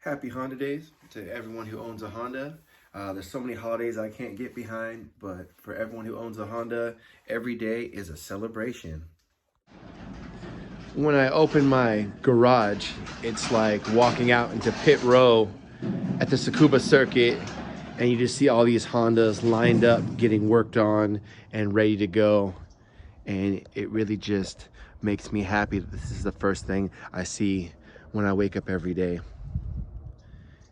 Happy Honda Days to everyone who owns a Honda. There's so many holidays I can't get behind, but for everyone who owns a Honda, every day is a celebration. When I open my garage, it's like walking out into pit row at the Tsukuba circuit, and you just see all these Hondas lined up, getting worked on and ready to go. And it really just makes me happy that this is the first thing I see when I wake up every day.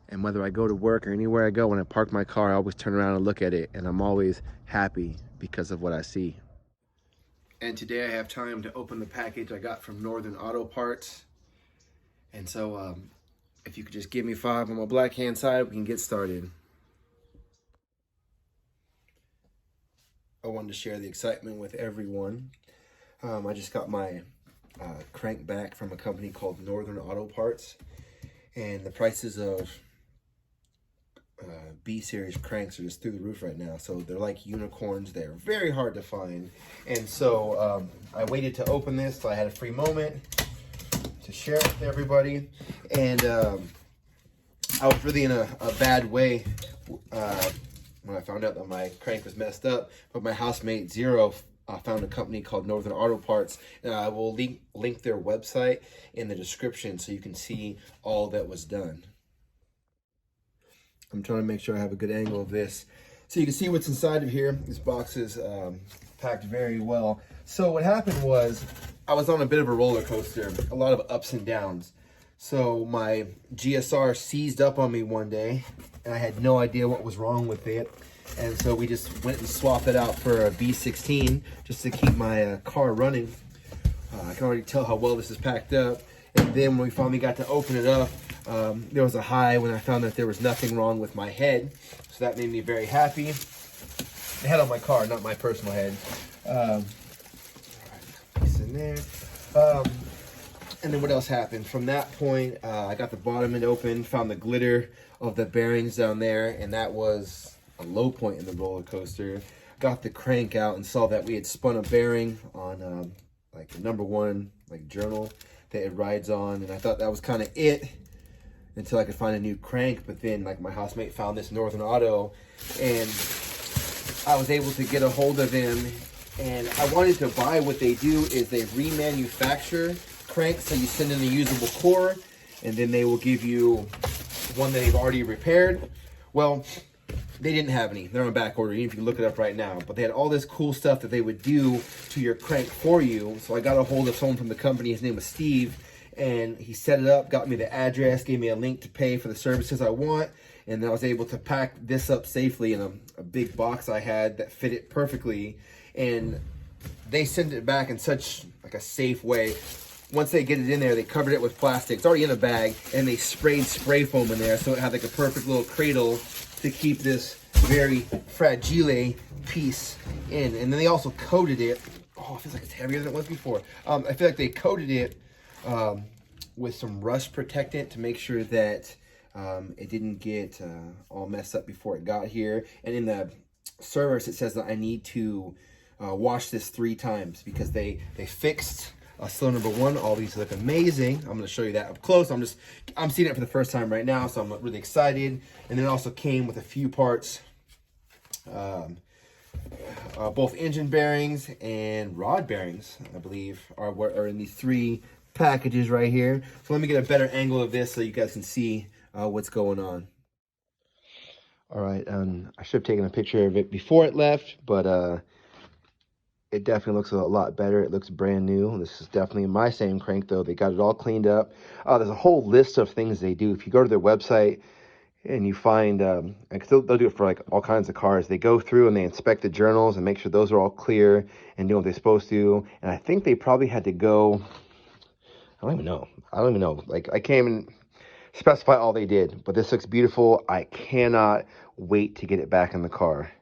And whether I go to work or anywhere I go, when I park my car, I always turn around and look at it, and I'm always happy because of what I see. And today I have time to open the package I got from Northern Auto Parts. And so if you could just give me 5 on my black hand side, we can get started. I wanted to share the excitement with everyone. I just got my crank back from a company called Northern Auto Parts. And the prices of B-series cranks are just through the roof right now. So they're like unicorns. They're very hard to find. And so I waited to open this so I had a free moment to share it with everybody. And I was really in a bad way when I found out that my crank was messed up. But my housemate Zero found a company called Northern Auto Parts, and I will link their website in the description so you can see all that was done. I'm trying to make sure I have a good angle of this so you can see what's inside of here. This box is packed very well. So what happened was I was on a bit of a roller coaster, a lot of ups and downs. So my GSR seized up on me one day, and I had no idea what was wrong with it. And so we just went and swapped it out for a V16 just to keep my car running. I can already tell how well this is packed up. And then when we finally got to open it up, there was a high when I found that there was nothing wrong with my head. So that made me very happy. The head on my car, not my personal head. Piece in there. And then what else happened? From that point, I got the bottom end open, found the glitter of the bearings down there, and that was a low point in the roller coaster. Got the crank out and saw that we had spun a bearing on like the #1 like journal that it rides on, and I thought that was kind of it until I could find a new crank. But then like my housemate found this Northern Auto, and I was able to get a hold of them, and I wanted to buy. What they do is they remanufacture cranks, so you send in a usable core, and then they will give you one that they've already repaired. Well, they didn't have any. They're on back order, even if you look it up right now. But they had all this cool stuff that they would do to your crank for you. So I got a hold of someone from the company. His name was Steve. And he set it up, got me the address, gave me a link to pay for the services I want. And then I was able to pack this up safely in a big box I had that fit it perfectly. And they sent it back in such like a safe way. Once they get it in there, they covered it with plastic. It's already in a bag. And they sprayed spray foam in there so it had like a perfect little cradle to keep this very Fra-gee-ley piece in. And then they also coated it. Oh, it feels like it's heavier than it was before. I feel like they coated it with some rust protectant to make sure that it didn't get all messed up before it got here. And in the service, it says that I need to wash this 3 times because they fixed cylinder #1. All these look amazing. I'm going to show you that up close. I'm seeing it for the first time right now, so I'm really excited. And then it also came with a few parts, both engine bearings and rod bearings, I believe, are in these 3 packages right here. So let me get a better angle of this so you guys can see what's going on. All right, I should have taken a picture of it before it left, but it definitely looks a lot better. It looks brand new. This is definitely my same crank, though. They got it all cleaned up. There's a whole list of things they do. If you go to their website and you find, they'll do it for like all kinds of cars. They go through and they inspect the journals and make sure those are all clear and do what they're supposed to. And I think they probably had to go, I don't even know. Like, I can't even specify all they did, but this looks beautiful. I cannot wait to get it back in the car.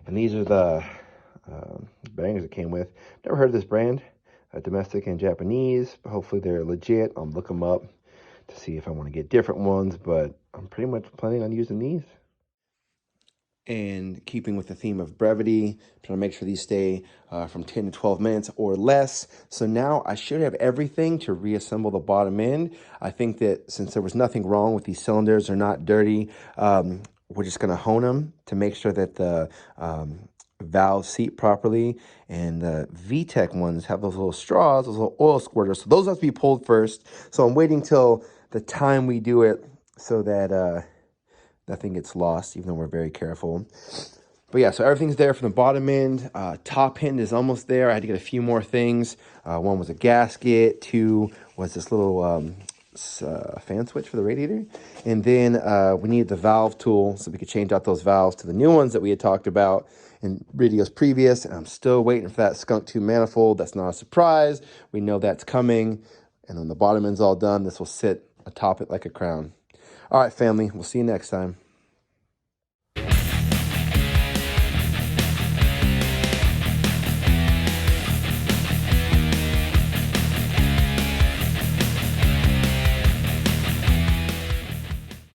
And these are the bearings it came with. Never heard of this brand, domestic and Japanese, but hopefully they're legit. I'll look them up to see if I want to get different ones, but I'm pretty much planning on using these. And keeping with the theme of brevity, I'm trying to make sure these stay from 10 to 12 minutes or less. So now I should have everything to reassemble the bottom end. I think that since there was nothing wrong with these cylinders, they're not dirty, we're just gonna hone them to make sure that the valves seat properly. And the VTEC ones have those little straws, those little oil squirters. So those have to be pulled first. So I'm waiting till the time we do it so that nothing gets lost, even though we're very careful. But yeah, so everything's there from the bottom end. Top end is almost there. I had to get a few more things. One was a gasket. Two was this little fan switch for the radiator. And then we needed the valve tool so we could change out those valves to the new ones that we had talked about in videos previous. And I'm still waiting for that skunk tube manifold. That's not a surprise. We know that's coming. And when the bottom end's all done, this will sit atop it like a crown. All right, family, we'll see you next time.